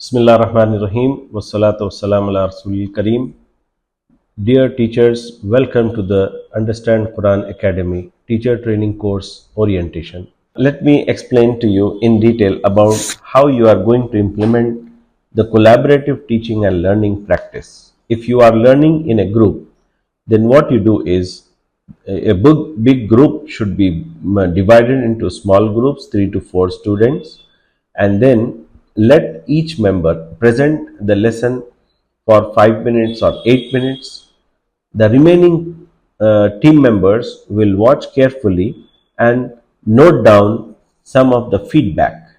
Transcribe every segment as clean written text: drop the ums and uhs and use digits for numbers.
Bismillah ar-Rahman ar-Rahim. Wassalatu wassalamu ala Rasulil Kareem. Dear teachers, welcome to the Understand Quran Academy Teacher Training Course Orientation. Let me explain to you in detail about how you are going to implement the collaborative teaching and learning practice. If you are learning in a group, then what you do is a big group should be divided into small groups, 3 to 4 students, and then let each member present the lesson for 5 minutes or 8 minutes. The remaining team members will watch carefully and note down some of the feedback.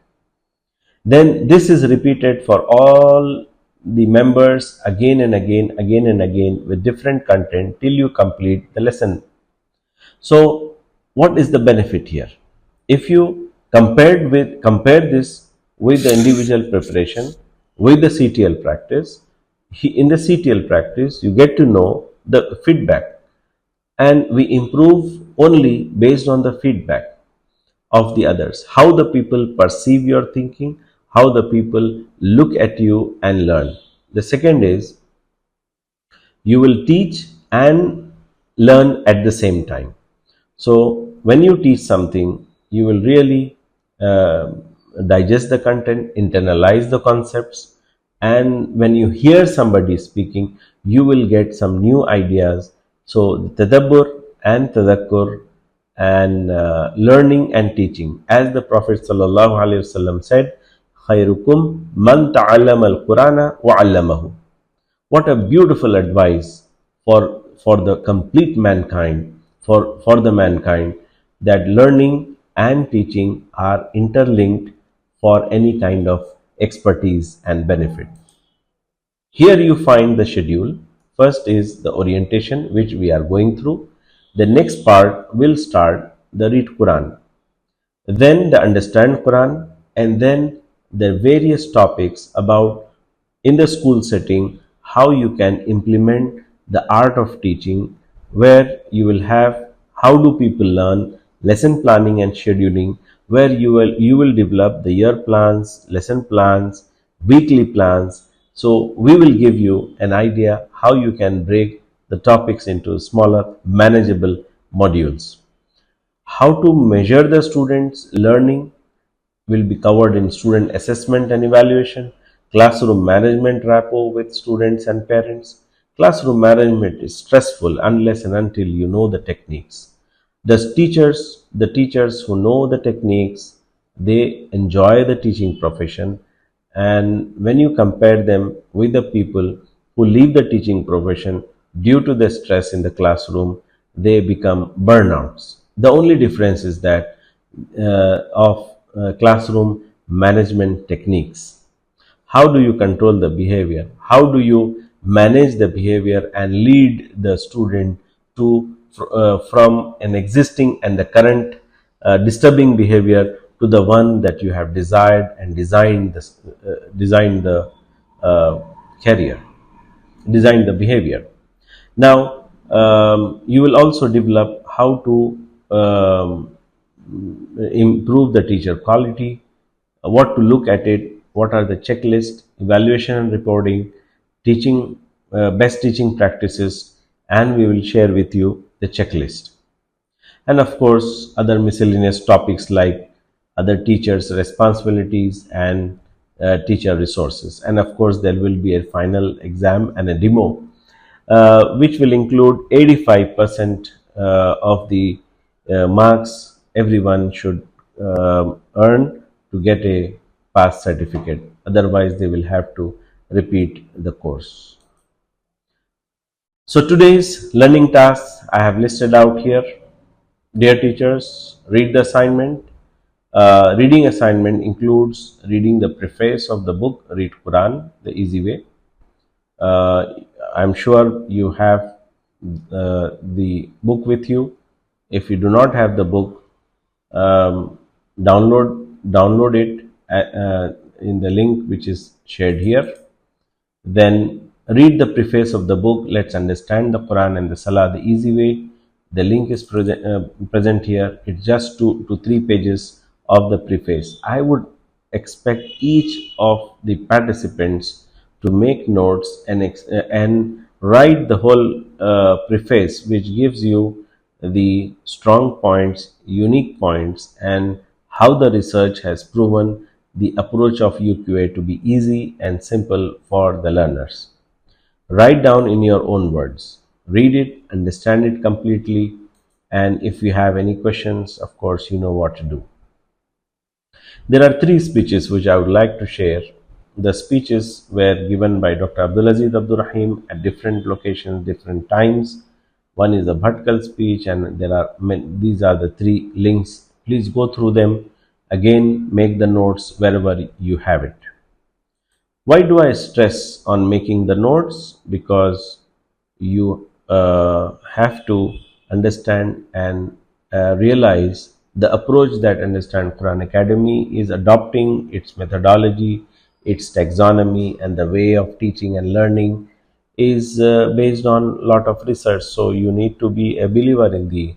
Then this is repeated for all the members again and again with different content till you complete the lesson. So what is the benefit here? If you compare this with the individual preparation, with the CTL practice, in the CTL practice you get to know the feedback, and we improve only based on the feedback of the others, how the people perceive your thinking, how the people look at you and learn. The second is you will teach and learn at the same time. So when you teach something, you will really digest the content, internalize the concepts, and when you hear somebody speaking, you will get some new ideas. So tadabbur and tadakkur and learning and teaching, as the Prophet ﷺ said, khairukum man ta'allama al-Qur'ana wa 'allamahu. What a beautiful advice for the complete mankind, for the mankind, that learning and teaching are interlinked for any kind of expertise and benefit. Here you find the schedule. First is the orientation, which we are going through. The next part will start the read Quran, then the understand Quran, and then the various topics about, in the school setting, how you can implement the art of teaching, where you will have how do people learn, lesson planning and scheduling, where you will develop the year plans, lesson plans, weekly plans. So we will give you an idea how you can break the topics into smaller manageable modules. How to measure the students' learning will be covered in student assessment and evaluation, classroom management rapport with students and parents. Classroom management is stressful unless and until you know the techniques. The teachers who know the techniques, they enjoy the teaching profession, and when you compare them with the people who leave the teaching profession due to the stress in the classroom, they become burnouts. The only difference is that of classroom management techniques. How do you control the behavior? How do you manage the behavior and lead the student to from an existing and the current disturbing behavior to the one that you have desired and designed the career, designed the behavior. Now you will also develop how to improve the teacher quality, what to look at it, what are the checklist, evaluation and reporting, teaching, best teaching practices, and we will share with you the checklist. And of course, other miscellaneous topics like other teachers' responsibilities and teacher resources. And of course, there will be a final exam and a demo, which will include 85% of the marks everyone should earn to get a pass certificate. Otherwise, they will have to repeat the course. So today's learning tasks I have listed out here. Dear teachers, read the assignment. Reading assignment includes reading the preface of the book, Read Quran, the easy way. I'm sure you have the book with you. If you do not have the book, download it in the link which is shared here. Then read the preface of the book. Let's understand the Quran and the Salah the easy way. The link is present here. It's just 2 to 3 pages of the preface. I would expect each of the participants to make notes and write the whole preface, which gives you the strong points, unique points, and how the research has proven the approach of UQA to be easy and simple for the learners. Write down in your own words, read it, understand it completely, and if you have any questions, of course, you know what to do. There are three speeches which I would like to share. The speeches were given by Dr. Abdulazeez Abdulraheem at different locations, different times. One is a Bhatkal speech, and these are the three links. Please go through them. Again, make the notes wherever you have it. Why do I stress on making the notes? Because you have to understand and realize the approach that Understand Quran Academy is adopting, its methodology, its taxonomy, and the way of teaching and learning is based on a lot of research. So you need to be a believer in the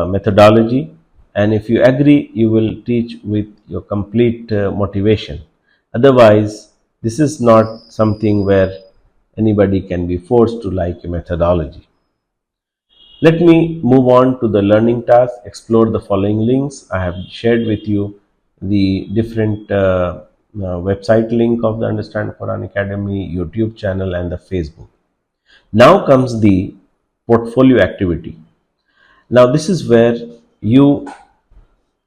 methodology, and if you agree, you will teach with your complete motivation. Otherwise, this is not something where anybody can be forced to like a methodology. Let me move on to the learning task. Explore the following links. I have shared with you the different website link of the Understand Quran Academy, YouTube channel, and the Facebook. Now comes the portfolio activity. Now this is where you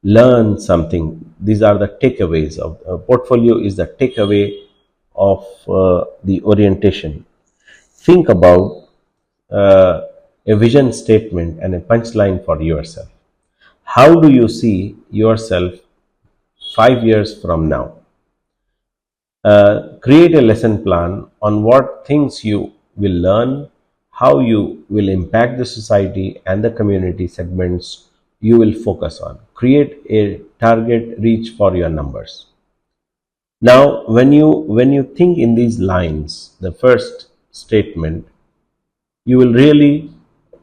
learn something. These are the takeaways of portfolio is the takeaway of the orientation. Think about a vision statement and a punchline for yourself. How do you see yourself 5 years from now? Create a lesson plan on what things you will learn, how you will impact the society and the community segments you will focus on. Create a target reach for your numbers. Now, when you think in these lines, the first statement, you will really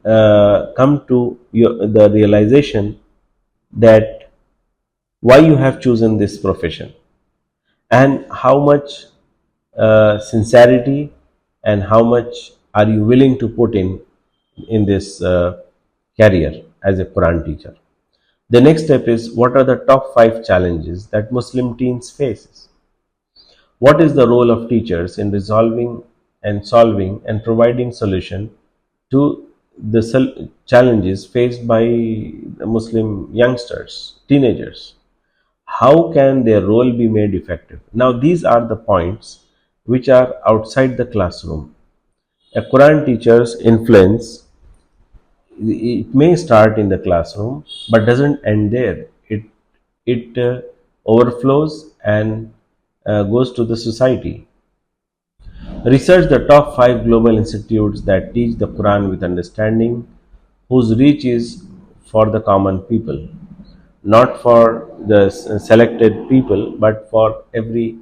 come to the realization that why you have chosen this profession and how much sincerity and how much are you willing to put in this career as a Quran teacher. The next step is, what are the top 5 challenges that Muslim teens faces? What is the role of teachers in resolving and solving and providing solution to the challenges faced by the Muslim youngsters, teenagers? How can their role be made effective? Now, these are the points which are outside the classroom. A Quran teacher's influence, it may start in the classroom but doesn't end there. It overflows and goes to the society. Research the top 5 global institutes that teach the Quran with understanding, whose reach is for the common people, not for the selected people, but for every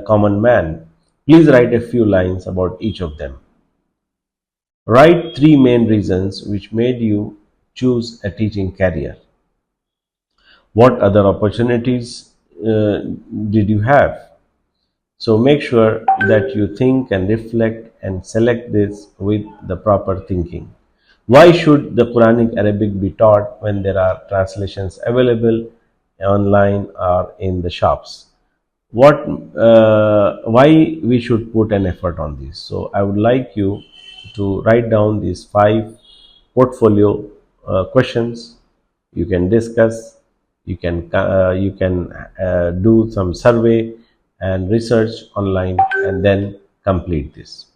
common man. Please write a few lines about each of them. Write 3 main reasons which made you choose a teaching career. What other opportunities did you have? So make sure that you think and reflect and select this with the proper thinking. Why should the Quranic Arabic be taught when there are translations available online or in the shops? Why we should put an effort on this? So I would like you to write down these 5 portfolio questions. You can discuss. You can do some survey and research online and then complete this.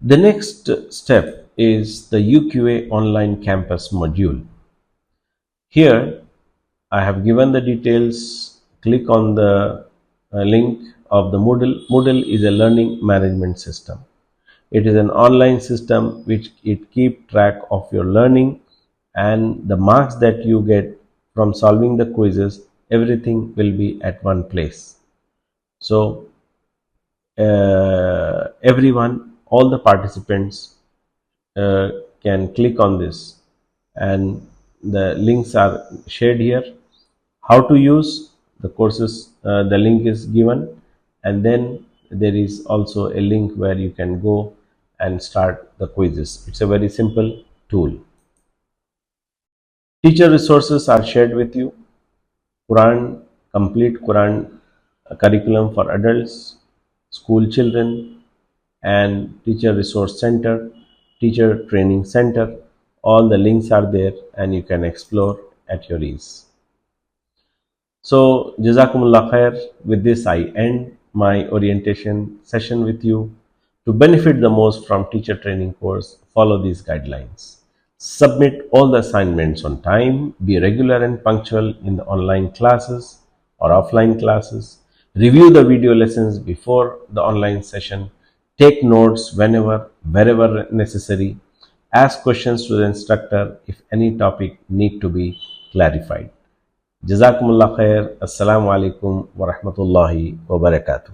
The next step is the UQA online campus module. Here I have given the details. Click on the link of the Moodle. Moodle is a learning management system. It is an online system which it keeps track of your learning and the marks that you get from solving the quizzes. Everything will be at one place. So everyone, all the participants can click on this, and the links are shared here. How to use the courses, the link is given, and then there is also a link where you can go and start the quizzes. It's a very simple tool. Teacher resources are shared with you. Quran, complete Quran curriculum for adults, school children, and teacher resource center, teacher training center. All the links are there and you can explore at your ease. So, Jazakumullah khair. With this, I end my orientation session with you. To benefit the most from teacher training course, follow these guidelines. Submit all the assignments on time. Be regular and punctual in the online classes or offline classes. Review the video lessons before the online session. Take notes wherever necessary. Ask questions to the instructor if any topic need to be clarified. Jazakumullah khair. Assalamu alaikum wa rahmatullahi wa barakatuh.